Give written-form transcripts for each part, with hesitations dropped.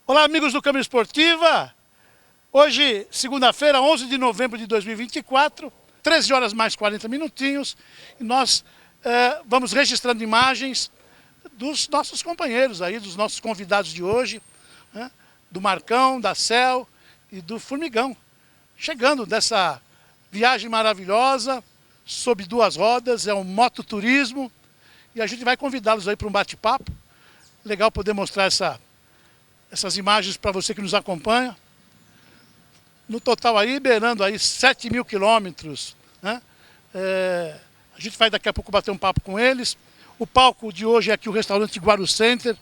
Olá, amigos do Câmara Esportiva. Hoje, segunda-feira, 11 de novembro de 2024, 13 horas mais 40 minutinhos, e nós vamos registrando imagens dos nossos companheiros aí, dos nossos convidados de hoje, né? Do Marcão, da Cel e do Formigão. Chegando dessa viagem maravilhosa, sob duas rodas, é um mototurismo, e a gente vai convidá-los aí para um bate-papo. Legal poder mostrar essas imagens para você que nos acompanha. No total aí, beirando aí 7 mil quilômetros, né? A gente vai daqui a pouco bater um papo com eles. O palco de hoje é aqui o restaurante Guaru Center,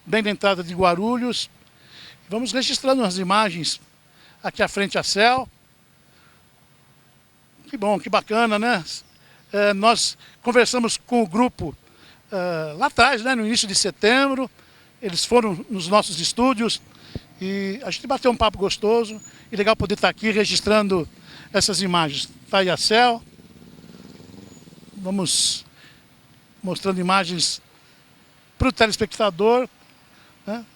bem na entrada de Guarulhos. Vamos registrando as imagens aqui à frente a Cel. Que bom, que bacana, né? Nós conversamos com o grupo lá atrás, né, no início de setembro. Eles foram nos nossos estúdios e a gente bateu um papo gostoso. E legal poder estar aqui registrando essas imagens. Está aí a Cel. Vamos mostrando imagens para o telespectador, né?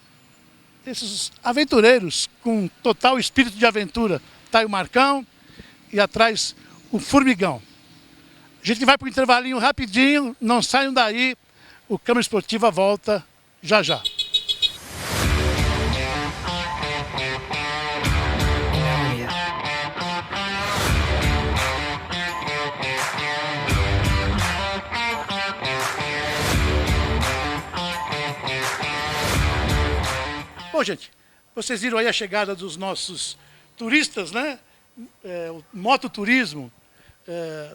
Esses aventureiros com total espírito de aventura. Está aí o Marcão e atrás o Formigão. A gente vai para o intervalinho rapidinho, não saiam daí. O Câmara Esportiva volta já já. Bom, gente, vocês viram aí a chegada dos nossos turistas, né? O mototurismo,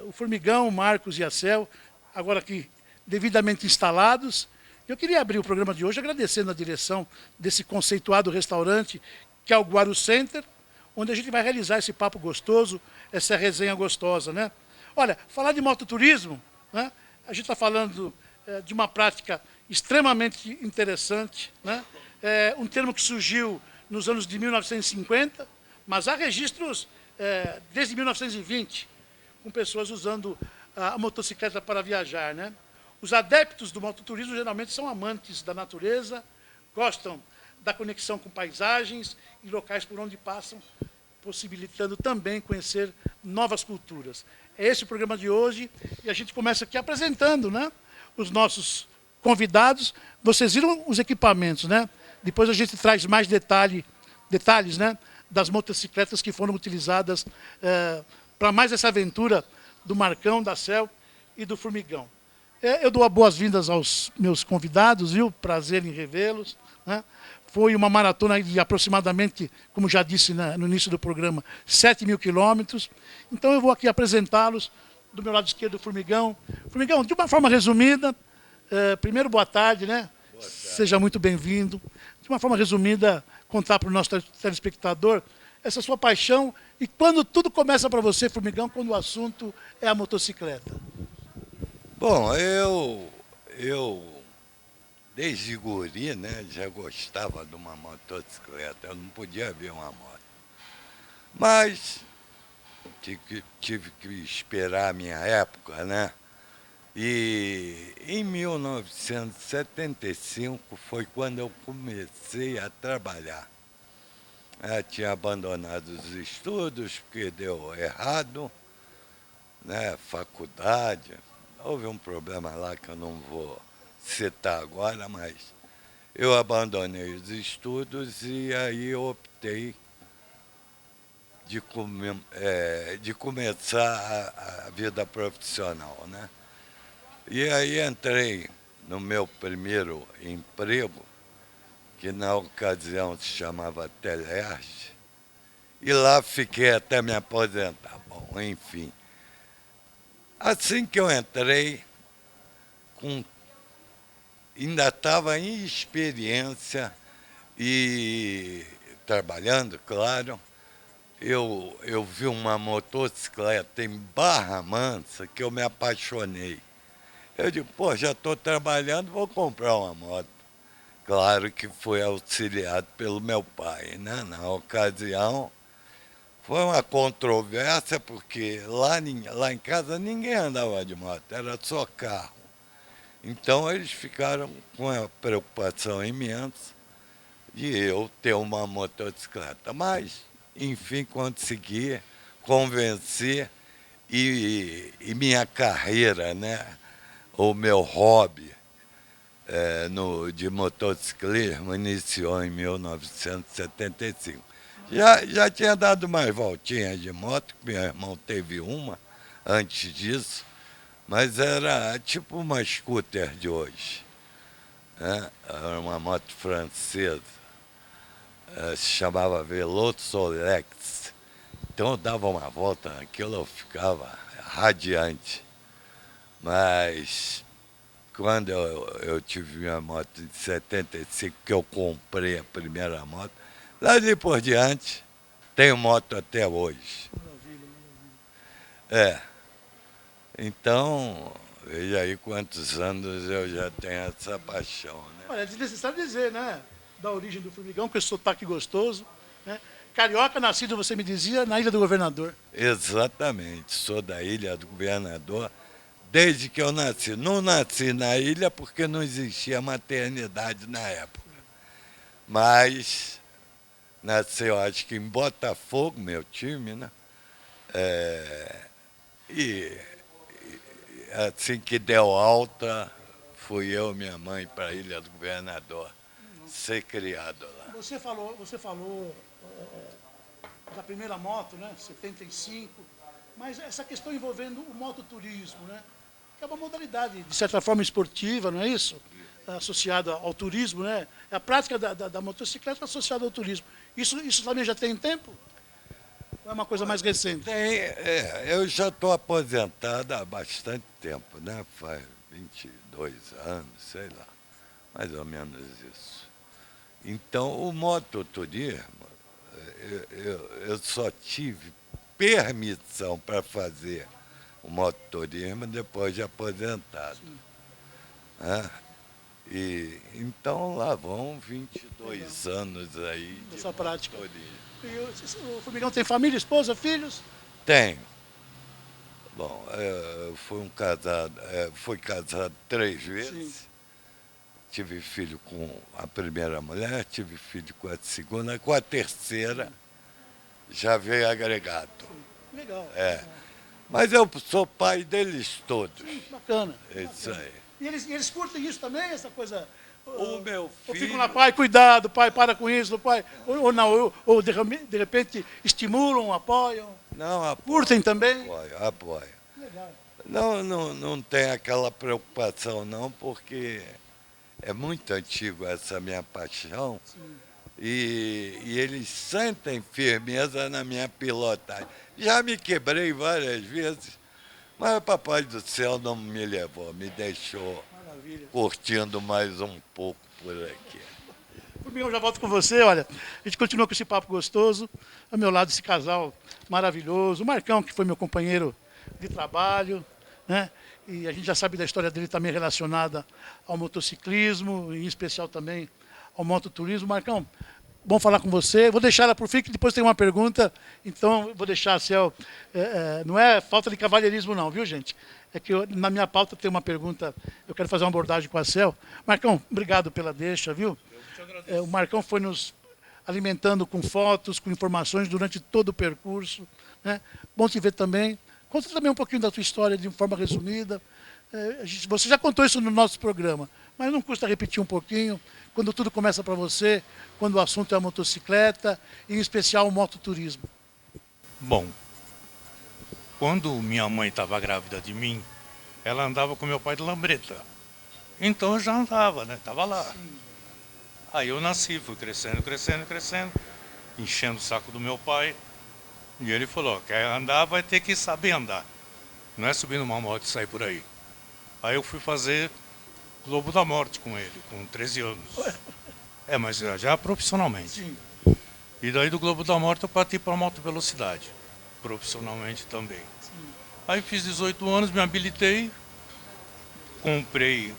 o Formigão, o Marcos e a Cel, agora aqui devidamente instalados. Eu queria abrir o programa de hoje agradecendo a direção desse conceituado restaurante, que é o Guaru Center, onde a gente vai realizar esse papo gostoso, essa resenha gostosa, né? Olha, falar de mototurismo, né? A gente está falando de uma prática extremamente interessante, né? Um termo que surgiu nos anos de 1950, mas há registros desde 1920, com pessoas usando a motocicleta para viajar, né? Os adeptos do mototurismo geralmente são amantes da natureza, gostam da conexão com paisagens e locais por onde passam, possibilitando também conhecer novas culturas. É esse o programa de hoje e a gente começa aqui apresentando, né, os nossos convidados. Vocês viram os equipamentos, né? Depois a gente traz mais detalhes, né, das motocicletas que foram utilizadas para mais essa aventura do Marcão, da Cel e do Formigão. Eu dou as boas-vindas aos meus convidados, viu? Prazer em revê-los, né? Foi uma maratona de aproximadamente, como já disse no início do programa, 7 mil quilômetros. Então eu vou aqui apresentá-los. Do meu lado esquerdo, o Formigão. Formigão, de uma forma resumida, primeiro, boa tarde, né? Boa tarde. Seja muito bem-vindo. De uma forma resumida, contar para o nosso telespectador essa sua paixão e quando tudo começa para você, Formigão, quando o assunto é a motocicleta. Bom, eu desde guri, né, já gostava de uma motocicleta, eu não podia ver uma moto. Mas tive que esperar a minha época, né? E em 1975 foi quando eu comecei a trabalhar. Eu tinha abandonado os estudos porque deu errado, né, faculdade. Houve um problema lá que eu não vou citar agora, mas eu abandonei os estudos e aí eu optei de começar a vida profissional, né? E aí entrei no meu primeiro emprego, que na ocasião se chamava Telerge, e lá fiquei até me aposentar. Bom, enfim. Assim que eu entrei, ainda estava em experiência e trabalhando, claro, eu vi uma motocicleta em Barra Mansa que eu me apaixonei. Eu digo, pô, já estou trabalhando, vou comprar uma moto. Claro que fui auxiliado pelo meu pai, né? Na ocasião, foi uma controvérsia, porque lá em casa ninguém andava de moto, era só carro. Então eles ficaram com uma preocupação imensa de eu ter uma motocicleta. Mas, enfim, consegui convencer e minha carreira, né, o meu hobby de motociclismo iniciou em 1975. Já tinha dado mais voltinhas de moto, meu irmão teve uma antes disso, mas era tipo uma scooter de hoje, né? Era uma moto francesa, se chamava Veloto Solex. Então eu dava uma volta naquilo, eu ficava radiante. Mas quando eu tive minha moto em 75, que eu comprei a primeira moto, dali por diante, tenho moto até hoje. Maravilha, É, então, veja aí quantos anos eu já tenho essa paixão, né? olha, é desnecessário dizer, né? Da origem do Formigão, com esse sotaque gostoso. Né? Carioca, nascido, você me dizia, na Ilha do Governador. Exatamente, sou da Ilha do Governador desde que eu nasci. Não nasci na ilha porque não existia maternidade na época, mas nasci, eu acho que em Botafogo, meu time, né? E assim que deu alta, fui eu e minha mãe para a Ilha do Governador, ser criado lá. Você falou da primeira moto, né? 75. Mas essa questão envolvendo o mototurismo, né? Que é uma modalidade, de certa forma, esportiva, não é isso? Associada ao turismo, né? É a prática da motocicleta associada ao turismo. Isso também já tem tempo? Ou é uma coisa mais recente? Eu já estou aposentado há bastante tempo, né? Faz 22 anos, sei lá, mais ou menos isso. Então, o mototurismo, eu só tive permissão para fazer o mototurismo depois de aposentado. Né? Então, lá vão 22 anos aí de Essa prática. mototurismo. E o Formigão tem família, esposa, filhos? Tenho. Bom, fui casado 3 vezes. Sim. Tive filho com a primeira mulher, tive filho com a segunda, com a terceira já veio agregado. Legal. Mas eu sou pai deles todos. Bacana. É isso aí. E eles curtem isso também, essa coisa? O meu Ou ficam filho. lá, pai, cuidado, pai, para com isso, pai. Ou não, ou de repente estimulam, apoiam. Não, Curtem também? apoio. Legal. Não tem aquela preocupação, não, porque é muito antigo essa minha paixão. E eles sentem firmeza na minha pilotagem. Já me quebrei várias vezes, mas o Papai do Céu não me levou, me deixou Maravilha. curtindo mais um pouco por aqui. Formigão, já volto com você, olha. A gente continua com esse papo gostoso. Ao meu lado, esse casal maravilhoso. O Marcão, que foi meu companheiro de trabalho, né? E a gente já sabe da história dele também relacionada ao motociclismo, em especial também ao mototurismo. Marcão, bom falar com você. Vou deixar ela por fim, que depois tem uma pergunta. Então, vou deixar a Cel. Não é falta de cavalheirismo, não, viu, gente? É que na minha pauta tem uma pergunta. Eu quero fazer uma abordagem com a Cel. Marcão, obrigado pela deixa, viu? O Marcão foi nos alimentando com fotos, com informações durante todo o percurso. Né? Bom te ver também. Conta também um pouquinho da tua história de forma resumida. Você já contou isso no nosso programa, mas não custa repetir um pouquinho, quando tudo começa para você, quando o assunto é a motocicleta, em especial o mototurismo. Bom, quando minha mãe estava grávida de mim, ela andava com meu pai de lambreta. Então eu já andava, né? Estava lá. Sim. Aí eu nasci, fui crescendo, enchendo o saco do meu pai. E ele falou, quer andar, vai ter que saber andar. Não é subir numa moto e sair por aí. Aí eu fui fazer Globo da Morte com ele, com 13 anos. Mas já profissionalmente. Sim. E daí do Globo da Morte eu parti para moto velocidade, profissionalmente também. Sim. Aí fiz 18 anos, me habilitei, comprei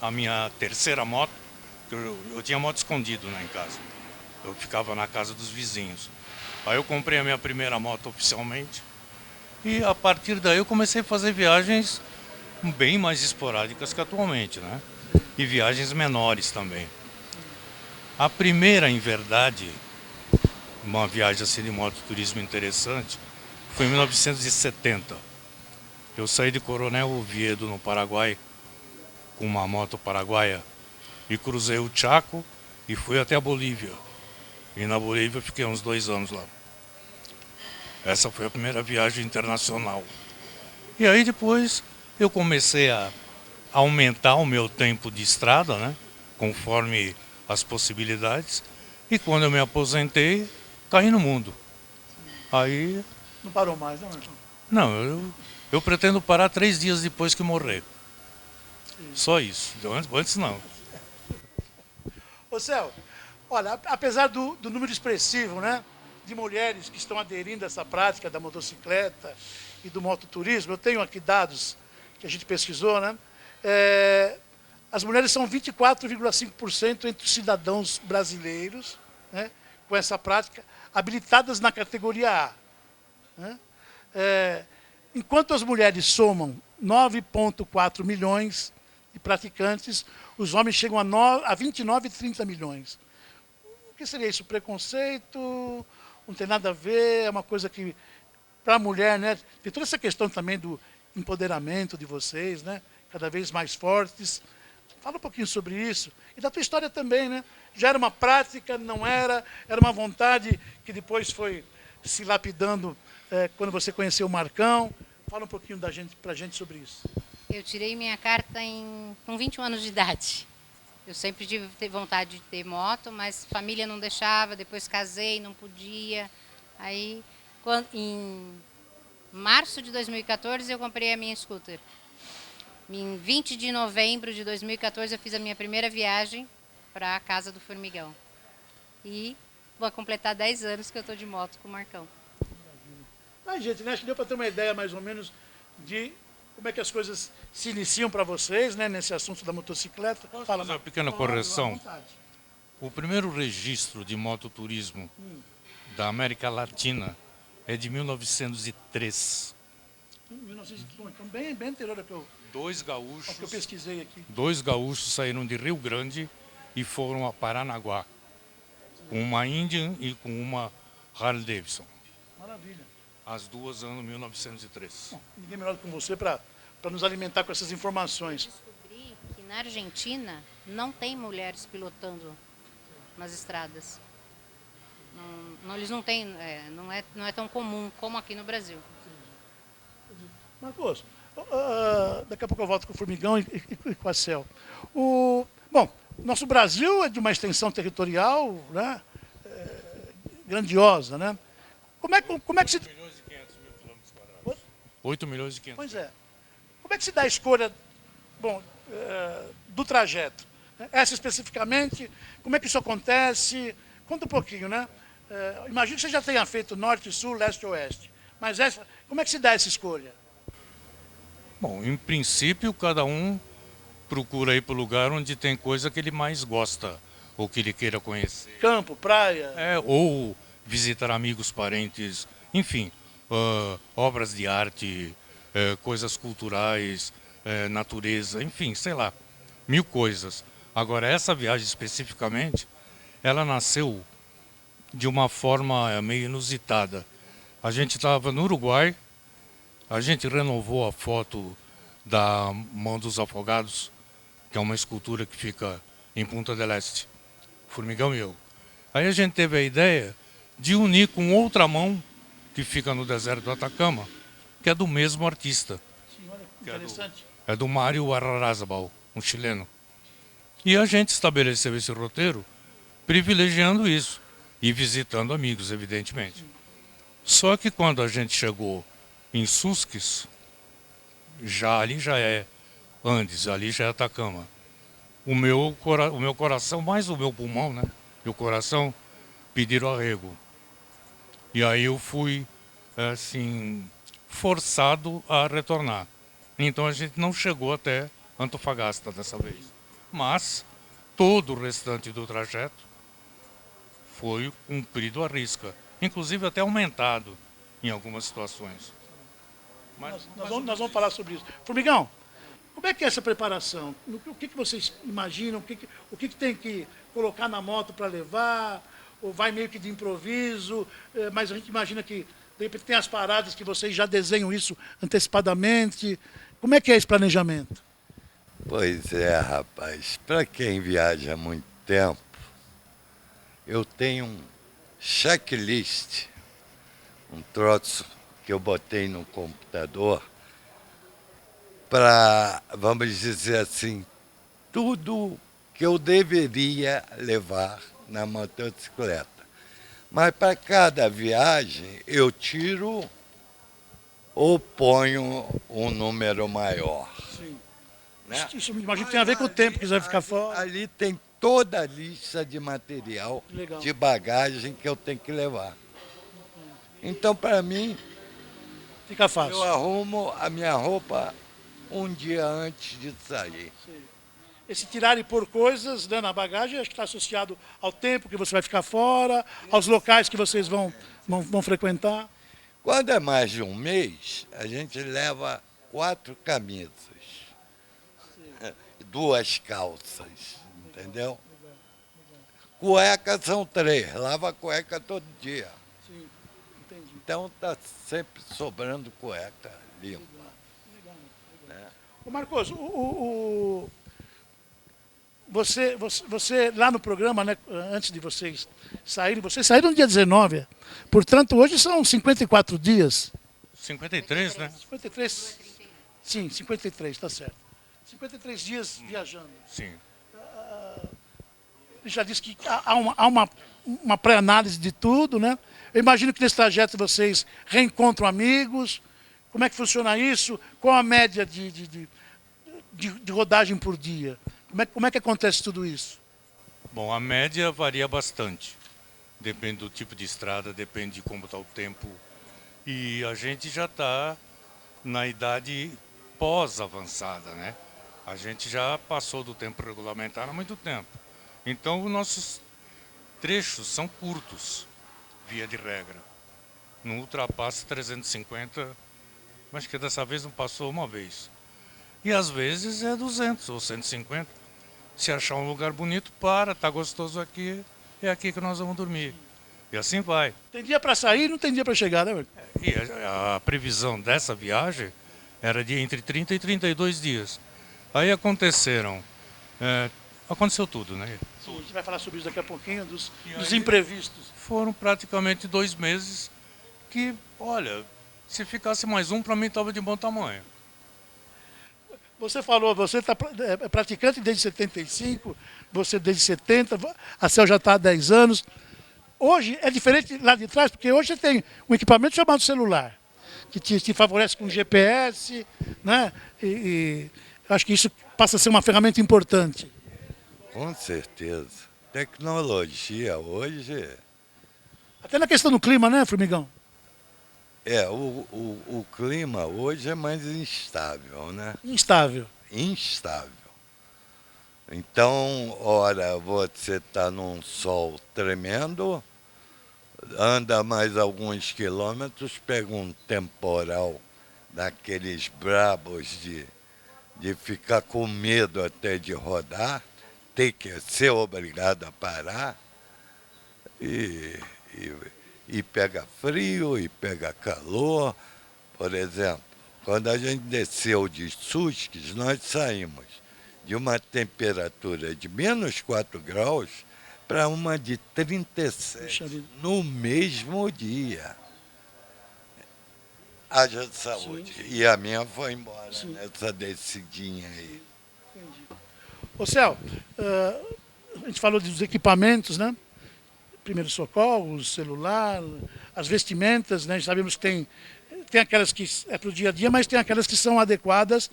a minha terceira moto, que eu tinha moto escondido, né, em casa. Eu ficava na casa dos vizinhos. Aí eu comprei a minha primeira moto oficialmente e a partir daí eu comecei a fazer viagens bem mais esporádicas que atualmente, né? E viagens menores também. A primeira, em verdade, uma viagem assim de mototurismo interessante, foi em 1970. Eu saí de Coronel Oviedo, no Paraguai, com uma moto paraguaia, e cruzei o Chaco e fui até a Bolívia. E na Bolívia fiquei uns 2 anos lá. Essa foi a primeira viagem internacional. E aí depois eu comecei a aumentar o meu tempo de estrada, né? Conforme as possibilidades. E quando eu me aposentei, caí no mundo. Aí, Não parou mais, não, Marcão? não, eu pretendo parar 3 dias depois que morrer. Só isso. Antes não. Ô Céu, olha, apesar do número expressivo, né, de mulheres que estão aderindo a essa prática da motocicleta e do mototurismo, eu tenho aqui dados que a gente pesquisou, né? As mulheres são 24,5% entre os cidadãos brasileiros, né, com essa prática, habilitadas na categoria A. Né? Enquanto as mulheres somam 9,4 milhões de praticantes, os homens chegam a 29 e 30 milhões. O que seria isso? Preconceito? Não tem nada a ver, é uma coisa que, para a mulher, né, tem toda essa questão também do empoderamento de vocês, né, cada vez mais fortes. Fala um pouquinho sobre isso. E da tua história também, né? Já era uma prática, não era? Era uma vontade que depois foi se lapidando quando você conheceu o Marcão. Fala um pouquinho para a gente sobre isso. Eu tirei minha carta com 21 anos de idade. Eu sempre tive vontade de ter moto, mas família não deixava, depois casei, não podia. Aí, em março de 2014, eu comprei a minha scooter. Em 20 de novembro de 2014, eu fiz a minha primeira viagem para a Casa do Formigão. E vou completar 10 anos que eu estou de moto com o Marcão. Mas, gente, né, acho que deu para ter uma ideia mais ou menos de como é que as coisas se iniciam para vocês, né, nesse assunto da motocicleta. Posso fazer uma pequena correção? À vontade. O primeiro registro de mototurismo da América Latina é de 1903. 1900, então, bem anterior ao que eu pesquisei aqui. 2 gaúchos saíram de Rio Grande e foram a Paranaguá, com uma Indian e com uma Harley Davidson. Maravilha. As duas anos 1903. Bom, ninguém melhor do que você para nos alimentar com essas informações. Descobri que na Argentina não tem mulheres pilotando nas estradas. Eles não têm, não é tão comum como aqui no Brasil. Marcos, daqui a pouco eu volto com o Formigão e com a Cel. Bom, nosso Brasil é de uma extensão territorial, né, grandiosa, né? Como é que se... 8 milhões e 500 mil quilômetros quadrados. 8 milhões e 500 Pois mil. é. Como é que se dá a escolha, bom, do trajeto? Essa especificamente, como é que isso acontece? Conta um pouquinho, né? Imagino que você já tenha feito norte, sul, leste e oeste. Mas como é que se dá essa escolha? Bom, em princípio, cada um procura ir para o lugar onde tem coisa que ele mais gosta, ou que ele queira conhecer. Campo, praia? Ou visitar amigos, parentes, enfim, obras de arte, coisas culturais, natureza, enfim, sei lá, 1000 coisas. Agora, essa viagem especificamente, ela nasceu de uma forma meio inusitada. A gente estava no Uruguai, a gente renovou a foto da Mão dos Afogados, que é uma escultura que fica em Punta del Este, Formigão e eu. Aí a gente teve a ideia de unir com outra mão que fica no deserto do Atacama, que é do mesmo artista. Sim, olha, interessante. É do Mário Arrarazabal, um chileno. E a gente estabeleceu esse roteiro privilegiando isso e visitando amigos, evidentemente. Só que quando a gente chegou em Susques, ali já é Andes, ali já é Atacama. O meu coração, mais o meu pulmão, né? E o coração pediram arrego. E aí eu fui, assim, forçado a retornar. Então a gente não chegou até Antofagasta dessa vez. Mas todo o restante do trajeto foi cumprido à risca. Inclusive até aumentado em algumas situações. Nós vamos falar sobre isso. Formigão, Como é que é essa preparação? O que vocês imaginam? O que tem que colocar na moto para levar? Ou vai meio que de improviso? Mas a gente imagina que, de repente, tem as paradas que vocês já desenham isso antecipadamente. Como é que é esse planejamento? Pois é, rapaz. Para quem viaja há muito tempo, eu tenho um checklist, um troço que eu botei no computador para, vamos dizer assim, tudo que eu deveria levar na motocicleta. Mas para cada viagem eu tiro ou ponho um número maior. Sim. Né? Isso imagino que tem a ver com o tempo que você vai ficar fora. Ali tem toda a lista de material, Legal. de bagagem que eu tenho que levar. Então, para mim, Fica fácil. eu arrumo a minha roupa um dia antes de sair. Esse tirar e pôr coisas, né, na bagagem, acho que está associado ao tempo que você vai ficar fora, aos locais que vocês vão frequentar. Quando é mais de um mês, a gente leva 4 camisas, 2 calças, entendeu? Cueca são 3, lava a cueca todo dia. Sim, entendi. Então está sempre sobrando cueca limpa. Ô Marcos, você lá no programa, né, antes de vocês saíram no dia 19. Portanto, hoje são 54 dias. 53, né? 53. Sim, 53, está certo. 53 dias viajando. Sim. Ele já disse que há uma pré-análise de tudo, né? Eu imagino que nesse trajeto vocês reencontram amigos. Como é que funciona isso? Qual a média de rodagem por dia? Como é que acontece tudo isso? Bom, a média varia bastante. Depende do tipo de estrada, depende de como está o tempo. E a gente já está na idade pós-avançada, né? A gente já passou do tempo regulamentar há muito tempo. Então, os nossos trechos são curtos, via de regra. Não ultrapassa 350, mas que dessa vez não passou uma vez. E às vezes é 200 ou 150. Se achar um lugar bonito, tá gostoso aqui, é aqui que nós vamos dormir. E assim vai. Tem dia para sair e não tem dia para chegar, né, Marcos? E a previsão dessa viagem era de entre 30 e 32 dias. Aí aconteceu tudo, né? A gente vai falar sobre isso daqui a pouquinho, dos imprevistos. Foram praticamente 2 meses que, olha, se ficasse mais um, para mim estava de bom tamanho. Você falou, você é praticante desde 75, você desde 70, a Cel já está há 10 anos. Hoje é diferente lá de trás, porque hoje você tem um equipamento chamado celular, que te favorece com GPS, né? E acho que isso passa a ser uma ferramenta importante. Com certeza. Tecnologia hoje... Até na questão do clima, né, Formigão? O clima hoje é mais instável, né? Instável. Instável. Então, ora, você está num sol tremendo, anda mais alguns quilômetros, pega um temporal daqueles brabos de ficar com medo até de rodar, ter que ser obrigado a parar e pega frio e pega calor. Por exemplo, quando a gente desceu de Susques, nós saímos de uma temperatura de menos 4 graus para uma de 37 no mesmo dia. Haja saúde. Sim. E a minha foi embora. Sim. Nessa descidinha aí. Entendi. Ô Cel, a gente falou dos equipamentos, né? Primeiros socorros, celular, as vestimentas, né? Sabemos que tem aquelas que é para o dia a dia, mas tem aquelas que são adequadas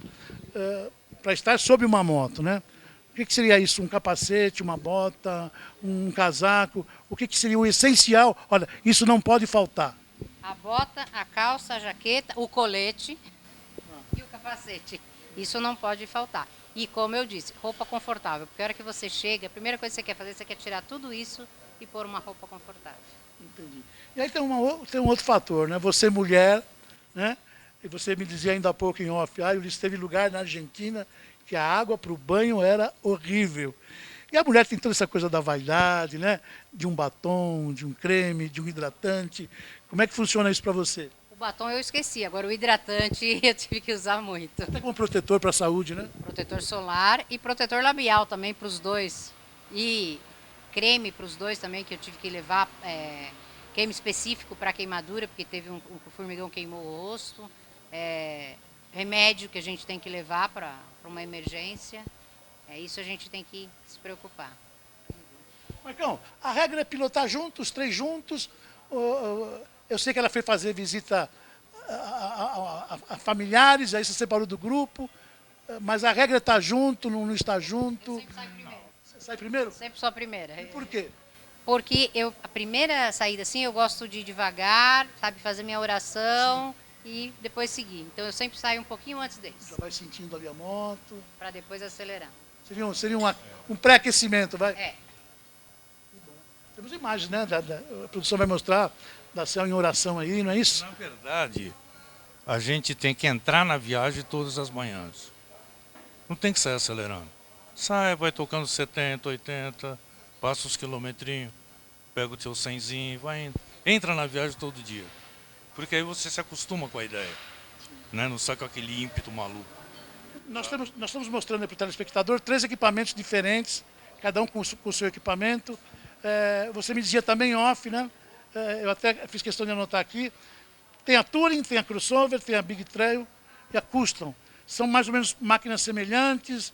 para estar sob uma moto, né? O que seria isso? Um capacete, uma bota, um casaco? O que seria o essencial? Olha, isso não pode faltar. A bota, a calça, a jaqueta, o colete e o capacete. Isso não pode faltar. E como eu disse, roupa confortável. Porque a hora que você chega, a primeira coisa que você quer fazer, você quer tirar tudo isso e pôr uma roupa confortável. Entendi. E aí tem um outro fator, né? Você mulher, né? E você me dizia ainda há pouco em off, o Ulisses teve lugar na Argentina que a água para o banho era horrível. E a mulher tem toda essa coisa da vaidade, né? De um batom, de um creme, de um hidratante. Como é que funciona isso para você? O batom eu esqueci, agora o hidratante eu tive que usar muito. Até como protetor para a saúde, né? Protetor solar e protetor labial também para os dois. E creme para os dois também, que eu tive que levar, creme específico para queimadura, porque teve um formigão queimou o rosto. Remédio que a gente tem que levar para uma emergência. Isso a gente tem que se preocupar. Marcão, a regra é pilotar juntos, os três juntos. Eu sei que ela foi fazer visita a familiares, aí você separou do grupo, mas a regra é estar junto, não estar junto. Eu sempre saio primeiro. Você sai primeiro? Sempre sou a primeira. E por quê? Porque a primeira saída assim, eu gosto de ir devagar, sabe, fazer minha oração e depois seguir. Então eu sempre saio um pouquinho antes deles, Já vai sentindo ali a moto. para depois acelerar. Seria um pré-aquecimento, vai? É. Temos imagens, né? A produção vai mostrar da céu em oração aí, não é isso? Na verdade, a gente tem que entrar na viagem todas as manhãs. Não tem que sair acelerando. Sai, vai tocando 70, 80, passa os quilometrinhos, pega o seu 100zinho, vai indo. Entra na viagem todo dia. Porque aí você se acostuma com a ideia. Né? Não sai com aquele ímpeto maluco. Nós estamos mostrando para o telespectador 3 equipamentos diferentes, cada um com o seu equipamento. Você me dizia também off, né? Eu até fiz questão de anotar aqui. Tem a Touring, tem a Crossover, tem a Big Trail e a Custom. São mais ou menos máquinas semelhantes.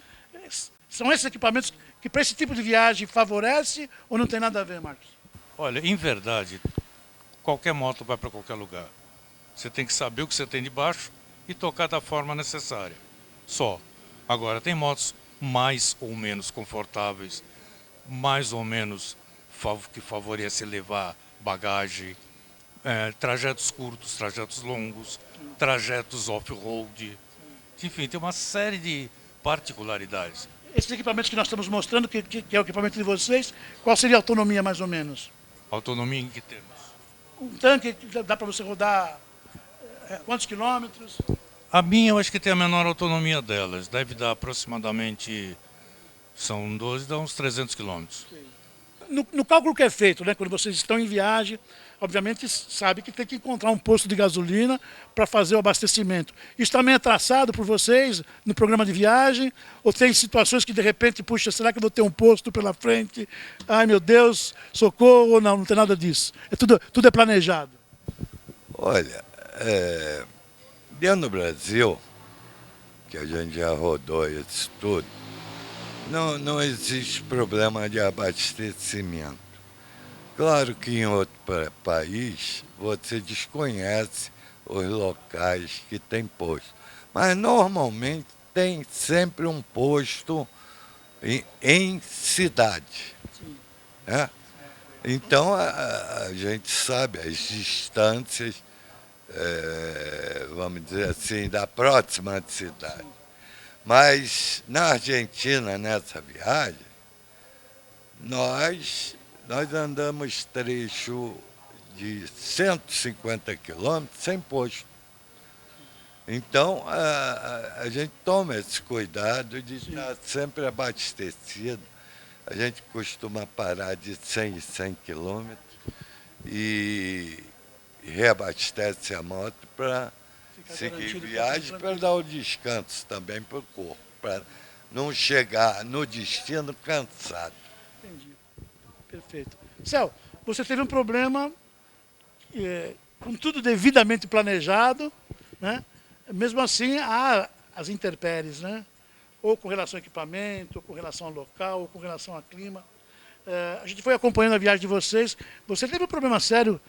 São esses equipamentos que para esse tipo de viagem favorece ou não tem nada a ver, Marcos? Olha, em verdade, qualquer moto vai para qualquer lugar. Você tem que saber o que você tem de baixo e tocar da forma necessária. Só. Agora, tem motos mais ou menos confortáveis, mais ou menos que favorecem levar bagagem, trajetos curtos, trajetos longos, trajetos off-road. Enfim, tem uma série de particularidades. Esses equipamentos que nós estamos mostrando, que é o equipamento de vocês, qual seria a autonomia mais ou menos? Autonomia em que temos? Um tanque que dá para você rodar quantos quilômetros? A minha eu acho que tem a menor autonomia delas. Deve dar aproximadamente, são 12, dá uns 300 quilômetros. No cálculo que é feito, né, quando vocês estão em viagem, obviamente sabe que tem que encontrar um posto de gasolina para fazer o abastecimento. Isso também é traçado por vocês no programa de viagem? Ou tem situações que de repente, puxa, será que eu vou ter um posto pela frente? Ai meu Deus, socorro, não tem nada disso. Tudo é planejado. Olha, dentro do Brasil, que a gente já rodou isso tudo, não existe problema de abastecimento. Claro que em outro país você desconhece os locais que tem posto, mas normalmente tem sempre um posto em cidade. Né? Então a gente sabe as distâncias, vamos dizer assim, da próxima cidade. Mas na Argentina, nessa viagem, nós andamos trecho de 150 quilômetros sem posto. Então, a gente toma esse cuidado de estar sempre abastecido. A gente costuma parar de 100 em 100 quilômetros e reabastece a moto para seguir viagem, para dar o descanso também para o corpo, para não chegar no destino cansado. Entendi. Perfeito. Céu, você teve um problema com tudo devidamente planejado, né? Mesmo assim, há as intempéries, né? Ou com relação ao equipamento, ou com relação ao local, ou com relação ao clima. A gente foi acompanhando a viagem de vocês. Você teve um problema sério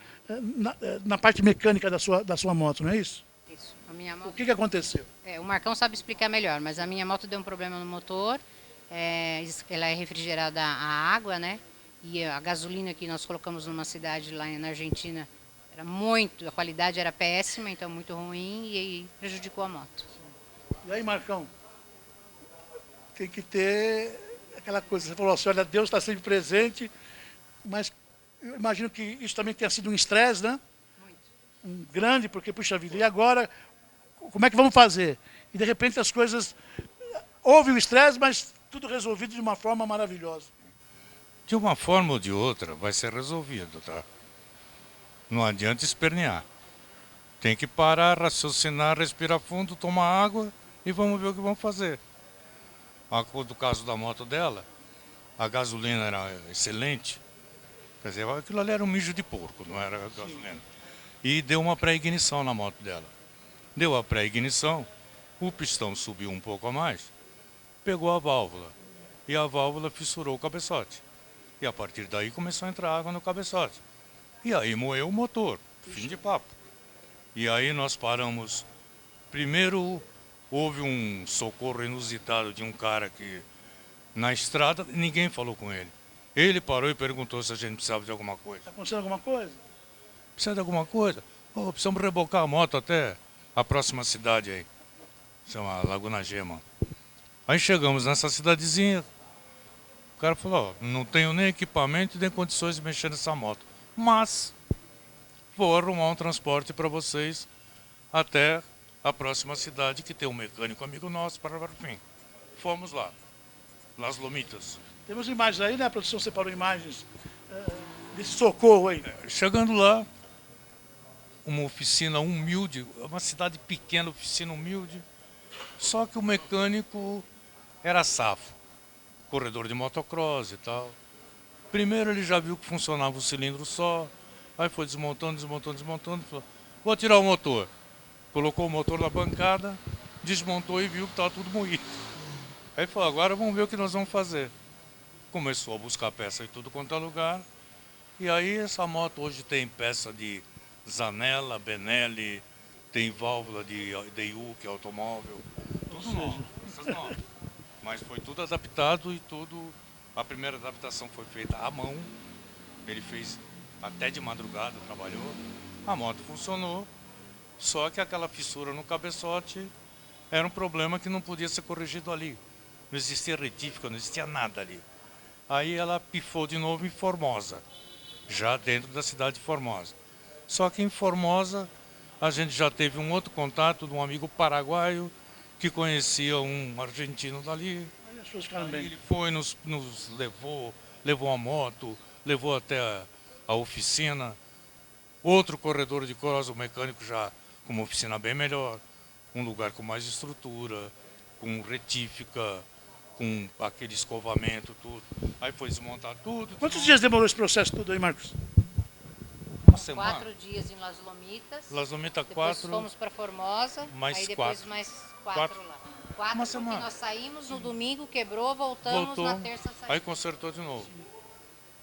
na parte mecânica da sua moto, não é isso? Isso. A minha moto... O que aconteceu? O Marcão sabe explicar melhor, mas a minha moto deu um problema no motor. Ela é refrigerada a água, né? E a gasolina que nós colocamos numa cidade lá na Argentina era a qualidade era péssima, então muito ruim e prejudicou a moto. E aí, Marcão? Tem que ter aquela coisa, você falou assim, olha, Deus está sempre presente, mas eu imagino que isso também tenha sido um estresse, né? Muito. Um grande, porque, puxa vida, e agora, como é que vamos fazer? E de repente as coisas... Houve o estresse, mas tudo resolvido de uma forma maravilhosa. De uma forma ou de outra vai ser resolvido, tá? Não adianta espernear. Tem que parar, raciocinar, respirar fundo, tomar água e vamos ver o que vamos fazer. Do caso da moto dela, a gasolina era excelente. Quer dizer, aquilo ali era um mijo de porco, não era gasolina. E deu uma pré-ignição na moto dela. Deu a pré-ignição, o pistão subiu um pouco a mais, pegou a válvula. E a válvula fissurou o cabeçote. E a partir daí começou a entrar água no cabeçote. E aí moeu o motor, fim de papo. E aí nós paramos. Primeiro houve um socorro inusitado de um cara que na estrada ninguém falou com ele. Ele parou e perguntou se a gente precisava de alguma coisa. Está acontecendo alguma coisa? Precisa de alguma coisa? Oh, precisamos rebocar a moto até a próxima cidade aí. Chama Laguna Gema. Aí chegamos nessa cidadezinha. O cara falou, ó, não tenho nem equipamento nem condições de mexer nessa moto. Mas vou arrumar um transporte para vocês até a próxima cidade que tem um mecânico amigo nosso para o fim. Fomos lá, Las Lomitas. Temos imagens aí, né? A produção separou imagens desse socorro aí. Chegando lá, uma oficina humilde, uma cidade pequena, oficina humilde, só que o mecânico era safo, corredor de motocross e tal. Primeiro ele já viu que funcionava o cilindro só, aí foi desmontando, falou, vou tirar o motor. Colocou o motor na bancada, desmontou e viu que estava tudo moído. Aí falou, agora vamos ver o que nós vamos fazer. Começou a buscar peça em tudo quanto é lugar, e aí essa moto hoje tem peça de Zanella, Benelli, tem válvula de DU, que é automóvel, tudo novo, essas novas. Mas foi tudo adaptado e tudo... A primeira adaptação foi feita à mão. Ele fez até de madrugada, trabalhou. A moto funcionou, só que aquela fissura no cabeçote era um problema que não podia ser corrigido ali. Não existia retífica, não existia nada ali. Aí ela pifou de novo em Formosa, já dentro da cidade de Formosa. Só que em Formosa a gente já teve um outro contato de um amigo paraguaio que conhecia um argentino dali. Aí as pessoas ficaram Aí bem. ele foi, nos levou a moto, levou até a oficina. Outro corredor de cross, o mecânico já com uma oficina bem melhor, um lugar com mais estrutura, com retífica, com aquele escovamento, tudo. Aí foi desmontar tudo. Quantos dias demorou esse processo todo aí, Marcos? Uma semana. 4 dias em Las Lomitas. Las Lomitas Depois 4. fomos para Formosa. Mais aí depois 4. mais 4 lá. 4 porque semana. nós saímos no domingo, quebrou, voltamos, Voltou, na terça saímos. aí consertou de novo.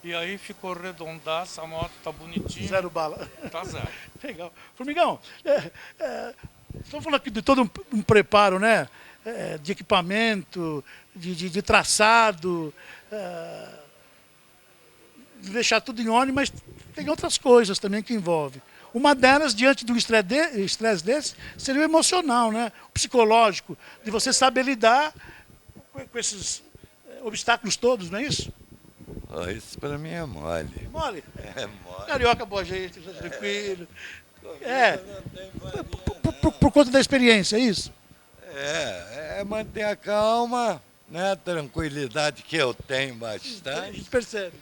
E aí ficou redondaça, a moto tá bonitinha. Zero bala. Tá zero. Legal. Formigão, estamos falando aqui de todo um preparo, né? De equipamento, de traçado, de deixar tudo em ordem, mas tem outras coisas também que envolve. Uma delas, diante de um estresse desse, seria o emocional, né? O psicológico, de você saber lidar com esses obstáculos todos, não é isso? Oh, isso para mim é mole. Mole? É mole. Carioca, boa gente, tranquilo. Não tem maneira, Por conta da experiência, é isso? É manter a calma, né? A tranquilidade que eu tenho A bastante. gente percebe.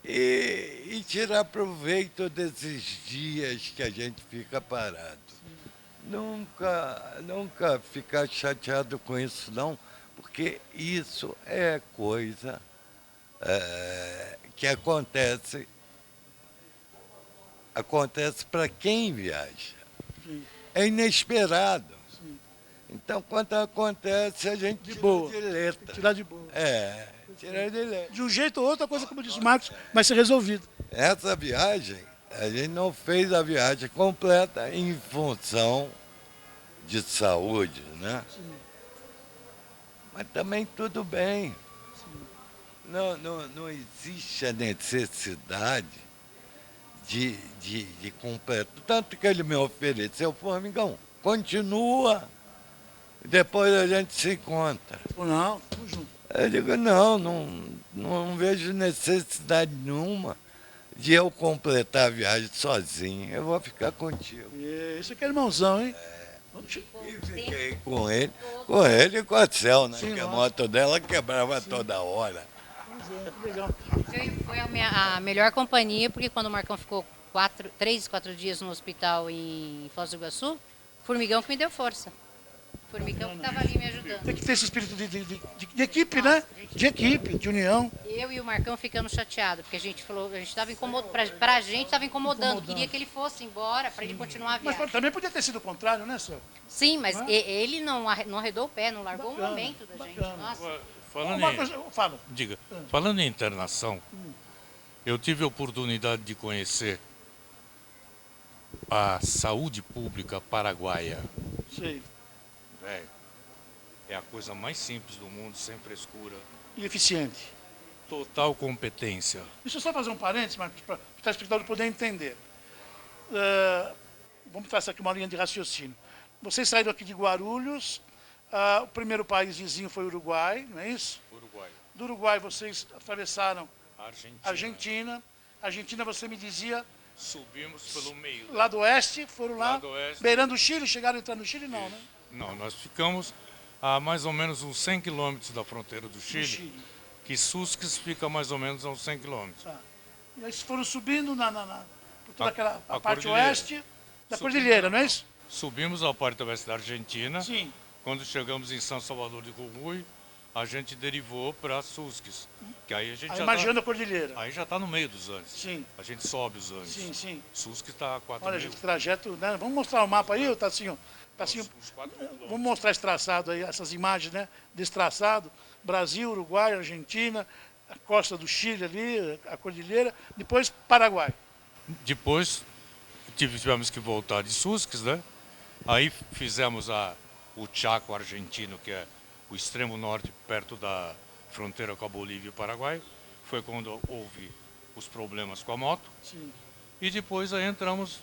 E tirar proveito desses dias que a gente fica parado. Nunca ficar chateado com isso, não, porque isso é coisa que acontece para quem viaja. Sim. É inesperado. Então, quando acontece, a gente De tira boa. de letra. Tirar de boa. Tirar de letra. De um jeito ou outro, a coisa, como disse o Marcos, vai ser resolvida. Essa viagem, a gente não fez a viagem completa em função de saúde, né? Sim. Mas também tudo bem. Não existe a necessidade de completar. Tanto que ele me ofereceu, formigão, continua, depois a gente se encontra. Ou não, tamo junto. Eu digo, não vejo necessidade nenhuma de eu completar a viagem sozinho. Eu vou ficar contigo. Isso aqui é irmãozão, hein? E fiquei com ele e com a Cel, né? Sim, que a lógico. moto dela quebrava toda hora. Pois é, que legal. Foi a melhor companhia, porque quando o Marcão ficou 3, 4 dias no hospital em Foz do Iguaçu, o Formigão que me deu força. O Formigão que estava ali me ajudando. Tem que ter esse espírito de equipe, né? De equipe, de união. Eu e o Marcão ficamos chateados, porque a gente falou, a gente estava incomodando, pra gente estava incomodando, queria que ele fosse embora para ele continuar a Mas viagem. também podia ter sido o contrário, né, senhor? Sim, mas Não ele não arredou o pé, não largou Bacana, um momento da gente. bacana. Nossa. Falando Uma em, coisa, fala. diga, falando em internação, eu tive a oportunidade de conhecer a saúde pública paraguaia. Sei. Velho, é a coisa mais simples do mundo, sem frescura, E eficiente. total competência. Deixa eu só fazer um parênteses, Marcos, para o telespectador poder entender. Vamos traçar aqui uma linha de raciocínio. Vocês saíram aqui de Guarulhos, o primeiro país vizinho foi o Uruguai, não é isso? Uruguai, Do Uruguai vocês atravessaram Argentina. a Argentina, você me dizia, Subimos pelo meio. lá do oeste, foram lá, Lá do oeste. beirando o Chile, chegaram a entrar no Chile? Não, né? Não, nós ficamos a mais ou menos uns 100 quilômetros da fronteira do No Chile, Chile. que Susques fica mais ou menos a uns 100 quilômetros. Tá. E aí foram subindo por toda aquela a parte cordilheira. oeste da Subindo. cordilheira, não é isso? Subimos a parte oeste da Argentina. Sim. Quando chegamos em São Salvador de Jujuy, a gente derivou para Susques, que aí a gente Aí já imaginando a cordilheira. aí já está no meio dos Andes. Sim. A gente sobe os Andes. Sim, sim. Susques está a 4 Olha, mil. gente, trajeto, né? Vamos mostrar o mapa aí, Tacinho? Tacinho, Uns 4 quilômetros. vamos mostrar esse traçado aí, essas imagens, né? Desse traçado. Brasil, Uruguai, Argentina, a costa do Chile ali, a cordilheira, depois Paraguai. Depois tivemos que voltar de Susques, né? Aí fizemos o Chaco argentino, que é o extremo norte, perto da fronteira com a Bolívia e o Paraguai. Foi quando houve os problemas com a moto. Sim. E depois aí entramos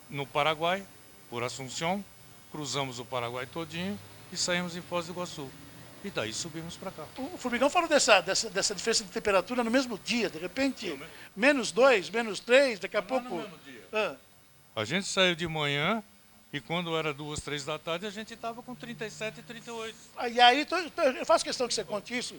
no Paraguai, por Assunção, cruzamos o Paraguai todinho e saímos em Foz do Iguaçu. E daí subimos para cá. O Formigão falou dessa diferença de temperatura no mesmo dia, de repente, -2, -3, daqui a pouco. no mesmo dia. Ah, A gente saiu de manhã e quando era 2, 3 da tarde a gente estava com 37 e 38. e aí, eu faço questão que você conte isso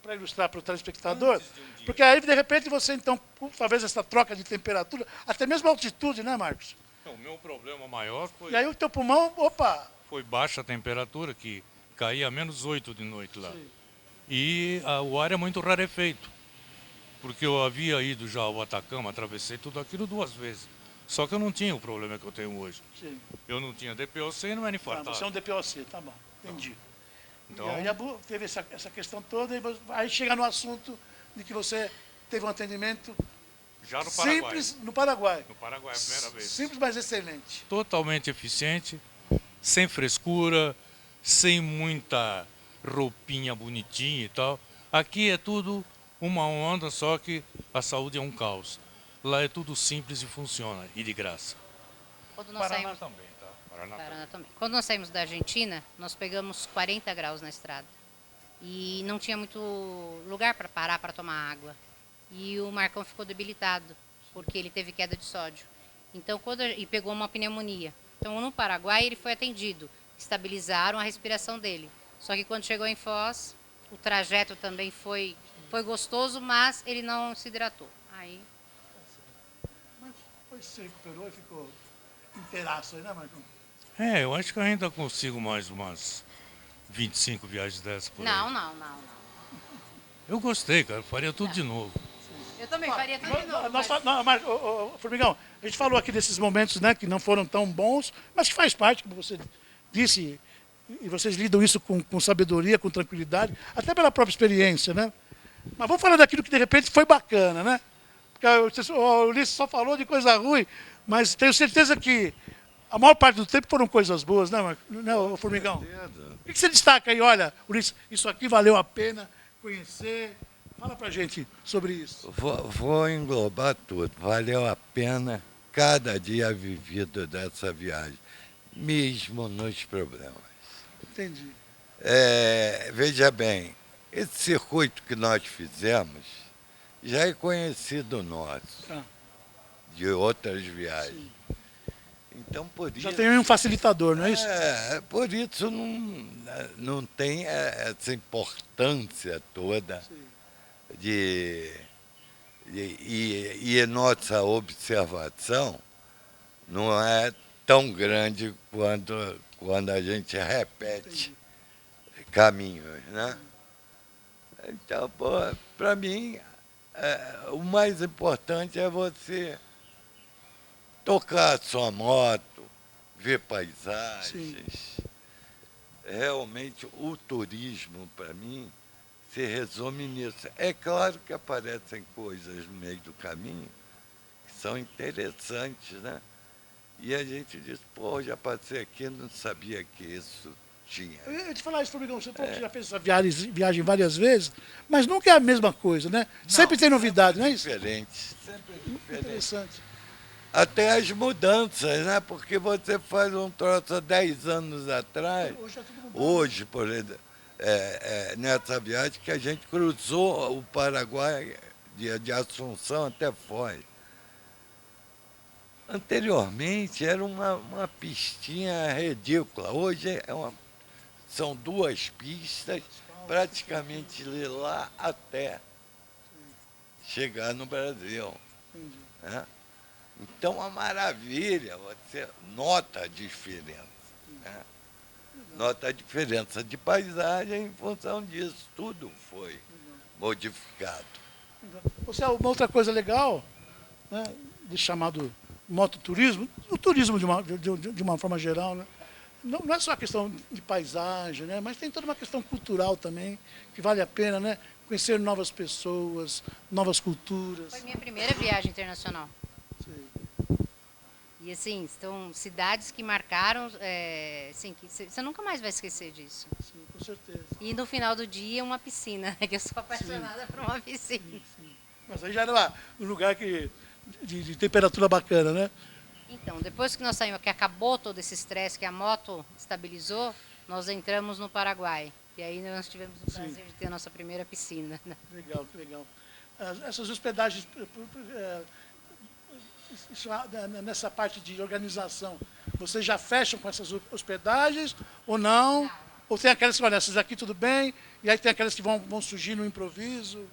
para ilustrar para o telespectador, Antes de um dia. porque aí, de repente, você, então, talvez essa troca de temperatura, até mesmo a altitude, né, Marcos? Então, o meu problema maior E aí o teu pulmão, opa, foi baixa temperatura, que caía a -8 de noite lá. E o ar é muito rarefeito, porque eu havia ido já ao Atacama, atravessei tudo aquilo 2 vezes. Só que eu não tinha o problema que eu tenho hoje. sim, Eu não tinha DPOC e não era tá, infartado. você é um DPOC, tá bom, entendi. Então, E aí teve essa questão toda, e aí chega no assunto de que você teve um atendimento já no Paraguai. simples no Paraguai. No Paraguai, a primeira vez. Simples, mas excelente. Totalmente eficiente, sem frescura, sem muita roupinha bonitinha e tal. Aqui é tudo uma onda, só que a saúde é um caos. Lá é tudo simples e funciona, e de graça. Quando nós Paraná saímos, também, tá? Paraná também. Paraná também. Quando nós saímos da Argentina, nós pegamos 40 graus na estrada. E não tinha muito lugar para parar para tomar água. E o Marcão ficou debilitado, porque ele teve queda de sódio. Então, e pegou uma pneumonia. Então, no Paraguai, ele foi atendido. Estabilizaram a respiração dele. Só que quando chegou em Foz, o trajeto também foi gostoso, mas ele não se hidratou. Aí, Mas depois se recuperou e ficou inteiraço aí, né, Marcão? Eu acho que eu ainda consigo mais umas 25 viagens dessas por aí. não. Eu gostei, cara. Faria tudo de novo. Eu também faria tudo de novo. Formigão, a gente falou aqui desses momentos, né, que não foram tão bons, mas que faz parte, como você disse, e vocês lidam isso com sabedoria, com tranquilidade, até pela própria experiência, né? Mas vamos falar daquilo que de repente foi bacana, né? Porque o Ulisses só falou de coisa ruim, mas tenho certeza que a maior parte do tempo foram coisas boas, né, Formigão? O que você destaca aí? Olha, Ulisses, isso aqui valeu a pena conhecer. Fala pra gente sobre isso. Vou englobar tudo. Valeu a pena cada dia vivido dessa viagem, mesmo nos problemas. Entendi. Veja bem, esse circuito que nós fizemos já é conhecido nosso, Tá. de outras viagens. Então, por Já isso... tem um facilitador, não é isso? Por isso não tem essa importância toda de... E nossa observação não é tão grande quando a gente repete caminhos, né? Então, para mim, o mais importante é você tocar a sua moto, ver paisagens. Realmente, o turismo, para mim, se resume nisso. É claro que aparecem coisas no meio do caminho que são interessantes, né? E a gente diz, pô, já passei aqui, não sabia que isso tinha. Eu ia te falar isso, Formigão, você falou que já fez essa viagem várias vezes, mas nunca é a mesma coisa, né? Sempre tem novidade, não é isso? Diferente, sempre diferente. Interessante. Até as mudanças, né? Porque você faz um troço há 10 anos atrás, Hoje tá tudo mudado. hoje, por exemplo, nessa viagem que a gente cruzou o Paraguai de Assunção até Foz. Anteriormente era uma pistinha ridícula. Hoje são 2 pistas, praticamente de lá até chegar no Brasil. Né? Então, a maravilha, você nota a diferença. Né? Nota a diferença de paisagem em função disso. Tudo foi modificado. Uma outra coisa legal, né, de chamado mototurismo, o turismo de uma forma geral, né, não é só a questão de paisagem, né, mas tem toda uma questão cultural também, que vale a pena, né, conhecer novas pessoas, novas culturas. Foi minha primeira viagem internacional. Sim. E assim, são cidades que marcaram, assim, que você nunca mais vai esquecer disso. Sim, com certeza. E no final do dia, uma piscina, que eu sou apaixonada por uma piscina. Mas aí já era lá, um lugar de temperatura bacana, né? Então, depois que nós saímos, que acabou todo esse estresse, que a moto estabilizou, nós entramos no Paraguai. E aí nós tivemos o prazer de ter a nossa primeira piscina. Né? Legal, que legal. Essas hospedagens, nessa parte de organização, vocês já fecham com essas hospedagens ou não? Ou tem aquelas que, olha, essas aqui tudo bem, e aí tem aquelas que vão surgir no improviso?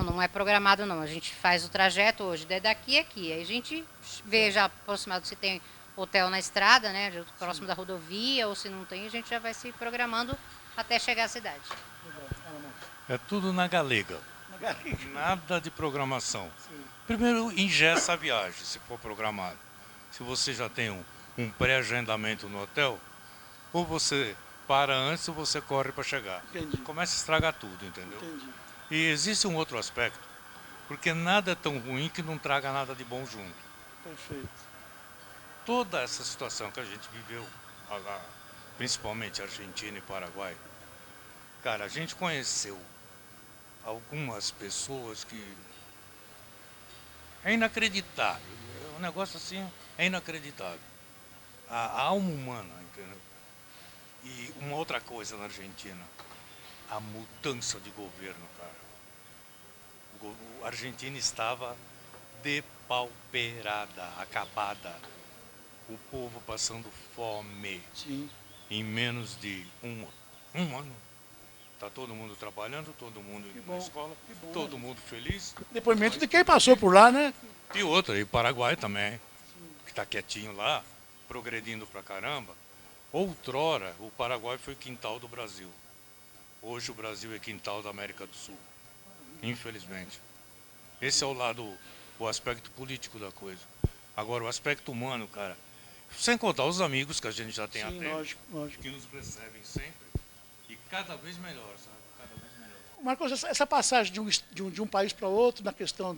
Não é programado não. A gente faz o trajeto hoje, daqui a aqui. Aí a gente vê já aproximado se tem hotel na estrada, né, próximo da rodovia, ou se não tem, a gente já vai se programando até chegar à cidade. É tudo na galega. Nada de programação. Primeiro, engessa a viagem, se for programado. Se você já tem um pré-agendamento no hotel, ou você para antes ou você corre para chegar. Entendi. Começa a estragar tudo, entendeu? Entendi. E existe um outro aspecto, porque nada é tão ruim que não traga nada de bom junto. Perfeito. Toda essa situação que a gente viveu, lá, principalmente Argentina e Paraguai, cara, a gente conheceu algumas pessoas que é inacreditável. Um negócio assim é inacreditável. A alma humana, entendeu? E uma outra coisa na Argentina, a mudança de governo, cara. A Argentina estava depauperada, acabada. O povo passando fome. Sim. Em menos de um ano. Está todo mundo trabalhando, todo mundo indo na escola, todo mundo feliz. Depoimento de quem passou por lá, né? E outra, e Paraguai também, que está quietinho lá, progredindo pra caramba. Outrora, o Paraguai foi quintal do Brasil. Hoje o Brasil é quintal da América do Sul. Infelizmente. Esse é o aspecto político da coisa. Agora, o aspecto humano, cara, sem contar os amigos que a gente já tem até, Lógico. que nos recebem sempre, e cada vez melhor, sabe? Cada vez melhor. Marcos, essa passagem de um país para outro, na questão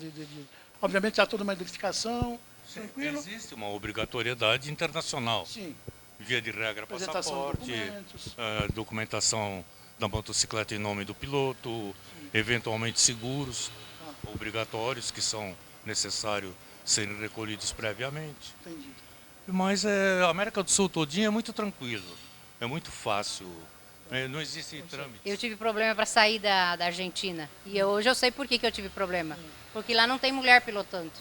obviamente há toda uma identificação, tranquilo? Existe uma obrigatoriedade internacional. Sim. Via de regra, Apresentação de passaporte, documentos. documentação da motocicleta em nome do piloto, eventualmente seguros obrigatórios que são necessários serem recolhidos previamente. Entendi. Mas a América do Sul todinha é muito tranquilo, é muito fácil, não existe trâmite. Eu tive problema para sair da Argentina. E hoje eu sei por que eu tive problema. Porque lá não tem mulher pilotando.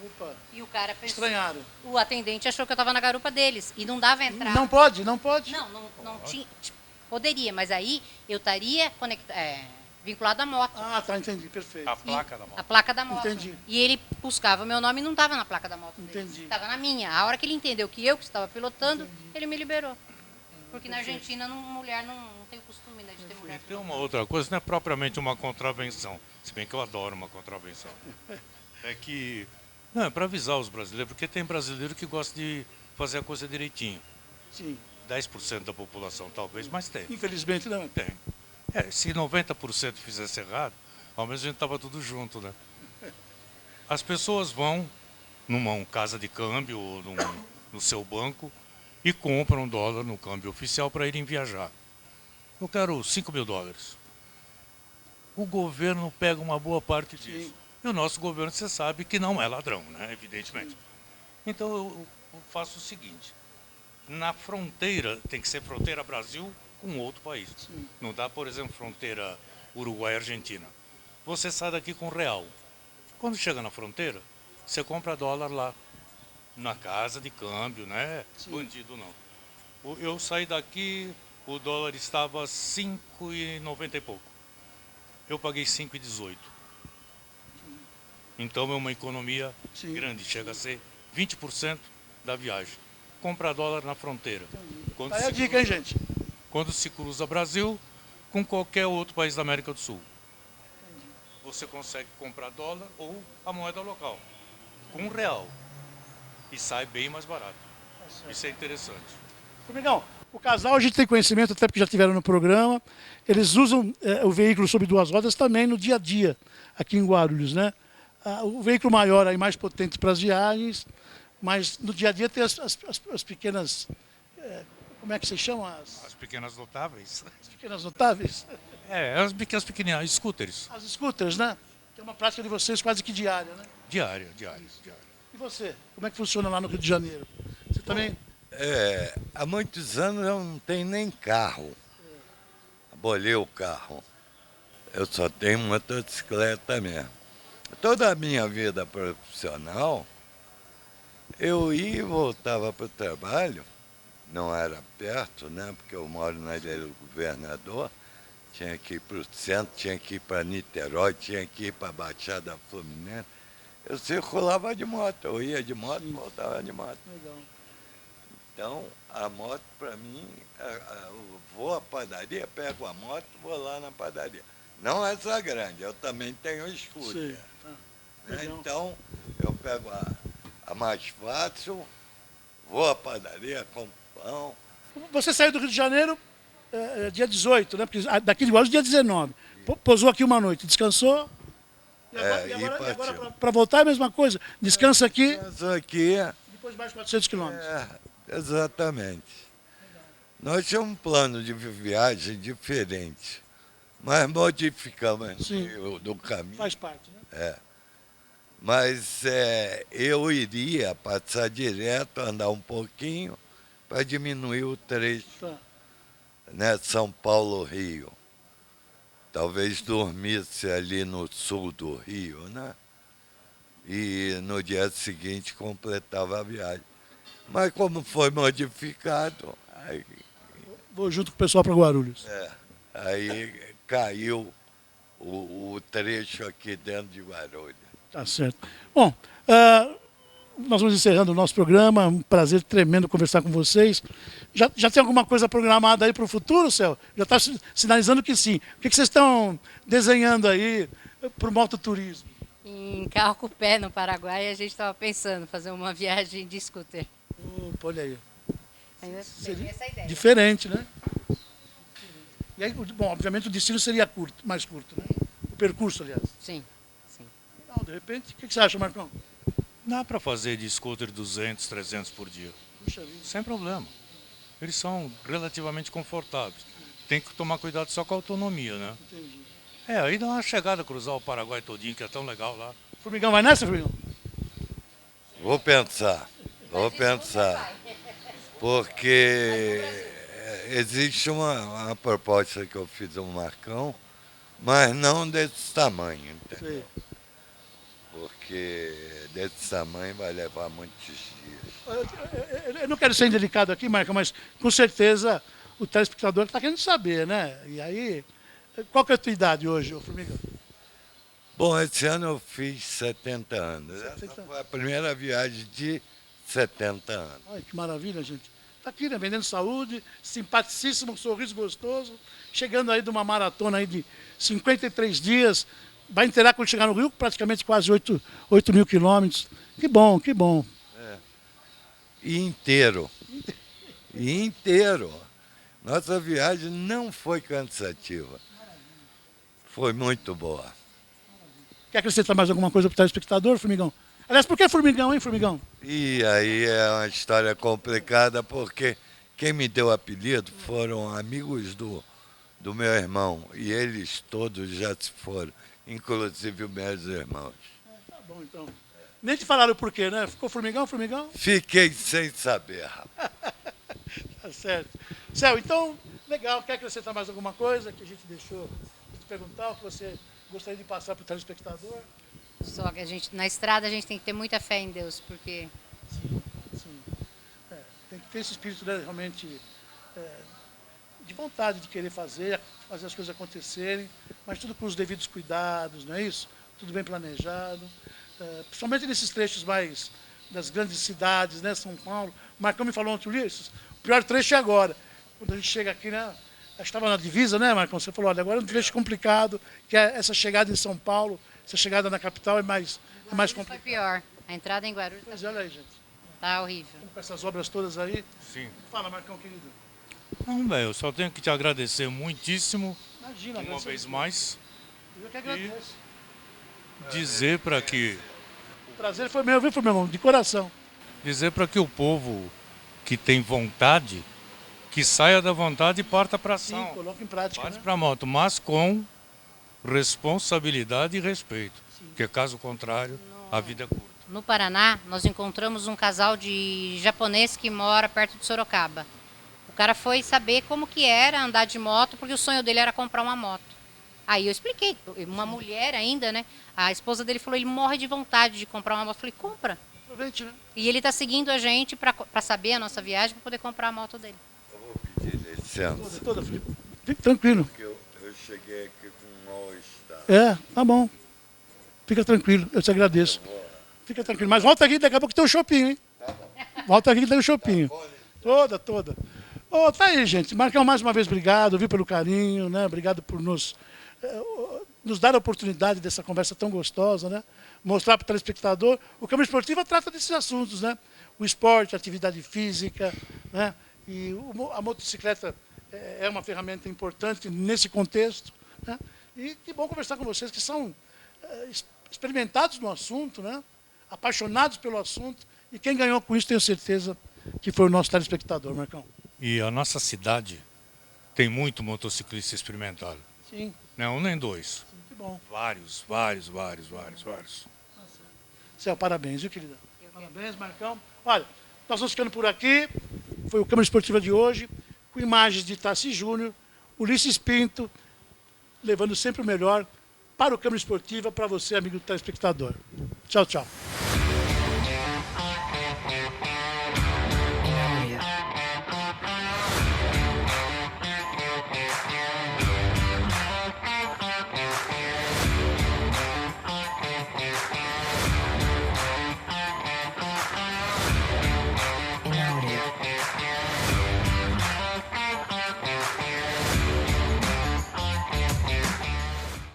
Opa, E o cara pensou, estranharam. o atendente achou que eu estava na garupa deles e não dava entrada. Não pode, não pode? Não tinha. Poderia, mas aí eu estaria vinculado à moto. Ah, tá, entendi, perfeito. A placa da moto. A placa da moto. Entendi. E ele buscava o meu nome e não estava na placa da moto dele. Entendi. Estava na minha. A hora que ele entendeu que eu que estava pilotando, ele me liberou. Porque na Argentina, mulher não tem o costume, né, de ter mulher E tem pilotando. uma outra coisa, não é propriamente uma contravenção, se bem que eu adoro uma contravenção. É que, não, é para avisar os brasileiros, porque tem brasileiro que gosta de fazer a coisa direitinho. Sim. 10% da população talvez, mas tem. Infelizmente não. Tem. Se 90% fizesse errado, ao menos a gente estava tudo junto, né? As pessoas vão numa casa de câmbio ou no seu banco e compram dólar no câmbio oficial para irem viajar. Eu quero 5 mil dólares. O governo pega uma boa parte disso. Sim. E o nosso governo, você sabe que não é ladrão, né? Evidentemente. Então eu faço o seguinte. Na fronteira, tem que ser fronteira Brasil com outro país. Sim. Não dá, por exemplo, fronteira Uruguai-Argentina. Você sai daqui com real. Quando chega na fronteira, você compra dólar lá, na casa de câmbio, né? Sim. Bandido não. Eu saí daqui, o dólar estava 5,90 e pouco. Eu paguei 5,18. Então é uma economia Sim. grande, chega a ser 20% da viagem. Compra dólar na fronteira. Quando Tá aí a se dica, hein, cruza- gente? Quando se cruza Brasil com qualquer outro país da América do Sul. Você consegue comprar dólar ou a moeda local, com real. E sai bem mais barato. Isso é interessante. Formigão, o casal a gente tem conhecimento, até porque já tiveram no programa. Eles usam o veículo sobre duas rodas também no dia a dia, aqui em Guarulhos, né? O veículo maior aí mais potente para as viagens, mas no dia a dia tem as pequenas. Como é que se chamam? As pequenas notáveis. As pequenas notáveis? As pequenas scooters. As scooters, né? Que é uma prática de vocês quase que diária, né? Diária. E você? Como é que funciona lá no Rio de Janeiro? Você também? Há muitos anos eu não tenho nem carro. Abolei o carro. Eu só tenho motocicleta mesmo. Toda a minha vida profissional, eu ia e voltava para o trabalho, não era perto, né? Porque eu moro na Ilha do Governador, tinha que ir para o centro, tinha que ir para Niterói, tinha que ir para a Baixada Fluminense. Eu circulava de moto, eu ia de moto, voltava de moto. Legal. Então, a moto, para mim, eu vou à padaria, pego a moto, vou lá na padaria. Não essa grande, eu também tenho scooter. Sim. Né? Legal. Então, eu pego a mais fácil, vou à padaria, compro pão. Você saiu do Rio de Janeiro dia 18, né? Porque daqui de Guarulhos dia 19. Pousou aqui uma noite, descansou. E agora para voltar é a mesma coisa. Descansa aqui, Mas aqui, depois mais 400 quilômetros. exatamente. Nós tínhamos um plano de viagem diferente, mas modificamos no Sim. meio do caminho. Faz parte, né? Mas eu iria passar direto, andar um pouquinho, para diminuir o trecho, Tá. né? São Paulo-Rio. Talvez dormisse ali no sul do Rio, né? E no dia seguinte completava a viagem. Mas como foi modificado, Vou junto com o pessoal para Guarulhos. aí caiu o trecho aqui dentro de Guarulhos. Tá certo. Bom, nós vamos encerrando o nosso programa. Um prazer tremendo conversar com vocês. Já tem alguma coisa programada aí para o futuro, Céu? Já está sinalizando que sim. O que vocês estão desenhando aí para o mototurismo? Em carro com o pé no Paraguai, a gente estava pensando em fazer uma viagem de scooter. Opa, olha aí. Ainda Seria tem essa ideia. diferente, né? E aí, bom, obviamente o destino seria curto, mais curto, né? O percurso, aliás. Sim. Não, de repente, o que você acha, Marcão? Dá para fazer de scooter 200, 300 por dia. Puxa vida. Sem problema. Eles são relativamente confortáveis. Tem que tomar cuidado só com a autonomia, né? Entendi. Aí dá uma chegada, cruzar o Paraguai todinho, que é tão legal lá. Formigão, vai nessa, Formigão? Vou pensar, porque existe uma proposta que eu fiz ao Marcão, mas não desse tamanho, entendeu? Sei. porque desse tamanho vai levar muitos dias. Eu não quero ser indelicado aqui, Marcão, mas com certeza o telespectador está querendo saber, né? E aí, qual que é a tua idade hoje, ô Formigão? Bom, esse ano eu fiz 70 anos. Essa foi a primeira viagem de 70 anos. Olha que maravilha, gente. Está aqui, né? Vendendo saúde, simpaticíssimo, um sorriso gostoso, chegando aí de uma maratona aí de 53 dias. Vai inteirar quando chegar no Rio, praticamente quase 8 mil quilômetros. Que bom, que bom. E inteiro. E inteiro. Nossa viagem não foi cansativa. Foi muito boa. Quer acrescentar mais alguma coisa para o telespectador, Formigão? Aliás, por que Formigão, hein, Formigão? E aí é uma história complicada, porque quem me deu o apelido foram amigos do meu irmão. E eles todos já se foram, inclusive os meus irmãos. Tá bom, então. Nem te falaram o porquê, né? Ficou Formigão, Formigão? Fiquei sem saber, rapaz. Tá certo. Céu, então, legal. Quer acrescentar mais alguma coisa que a gente deixou de te perguntar, ou que você gostaria de passar para o telespectador? Só que na estrada a gente tem que ter muita fé em Deus, porque Sim. Tem que ter esse espírito, né, realmente de vontade de querer fazer as coisas acontecerem, mas tudo com os devidos cuidados, não é isso? Tudo bem planejado. Principalmente nesses trechos mais das grandes cidades, né? São Paulo. O Marcão me falou ontem, Ulisses, o pior trecho é agora. Quando a gente chega aqui, né? Acho que estava na divisa, né, Marcão? Você falou, olha, agora é um trecho complicado, que é essa chegada em São Paulo, essa chegada na capital é mais foi complicado. pior. A entrada em Guarulhos Pois olha aí, gente. tá horrível. Com essas obras todas aí. Sim. Fala, Marcão, querido. Não, velho, eu só tenho que te agradecer muitíssimo, Imagina, uma vez mais, Eu que agradeço. dizer para que O prazer foi meu, viu, Formigão? De coração. o povo que tem vontade, que saia da vontade e parta para Sim, ação. coloca em prática, Parte né? para a moto, mas com responsabilidade e respeito. Porque caso contrário, a vida é curta. No Paraná, nós encontramos um casal de japonês que mora perto de Sorocaba. O cara foi saber como que era andar de moto, porque o sonho dele era comprar uma moto. Aí eu expliquei, uma mulher ainda, né? A esposa dele falou, ele morre de vontade de comprar uma moto. Eu falei, compra. Aproveite, né? E ele está seguindo a gente para saber a nossa viagem, para poder comprar a moto dele. Eu vou pedir licença, Toda, Felipe. Fique tranquilo. porque eu cheguei aqui com um mal-estar. Tá bom. Fica tranquilo, eu te agradeço. Fica tranquilo. Mas volta aqui, daqui a pouco tem um shopping, hein? Volta aqui que tem um shopping. Toda. Tá aí, gente. Marcão, mais uma vez, obrigado, viu, pelo carinho, né? Obrigado por nos dar a oportunidade dessa conversa tão gostosa, né? Mostrar para o telespectador. O Câmara Esportiva trata desses assuntos, né? O esporte, a atividade física, né? E a motocicleta é uma ferramenta importante nesse contexto, né? E que bom conversar com vocês que são experimentados no assunto, né? Apaixonados pelo assunto. E quem ganhou com isso, tenho certeza que foi o nosso telespectador, Marcão. E a nossa cidade tem muito motociclista experimentado. Sim, Não é um nem dois. que bom. Vários. Céu, parabéns, viu, querida? Parabéns, Marcão. Olha, nós vamos ficando por aqui. Foi o Câmara Esportiva de hoje, com imagens de Tassi Júnior, Ulisses Pinto, levando sempre o melhor para o Câmara Esportiva, para você, amigo telespectador. Tchau, tchau.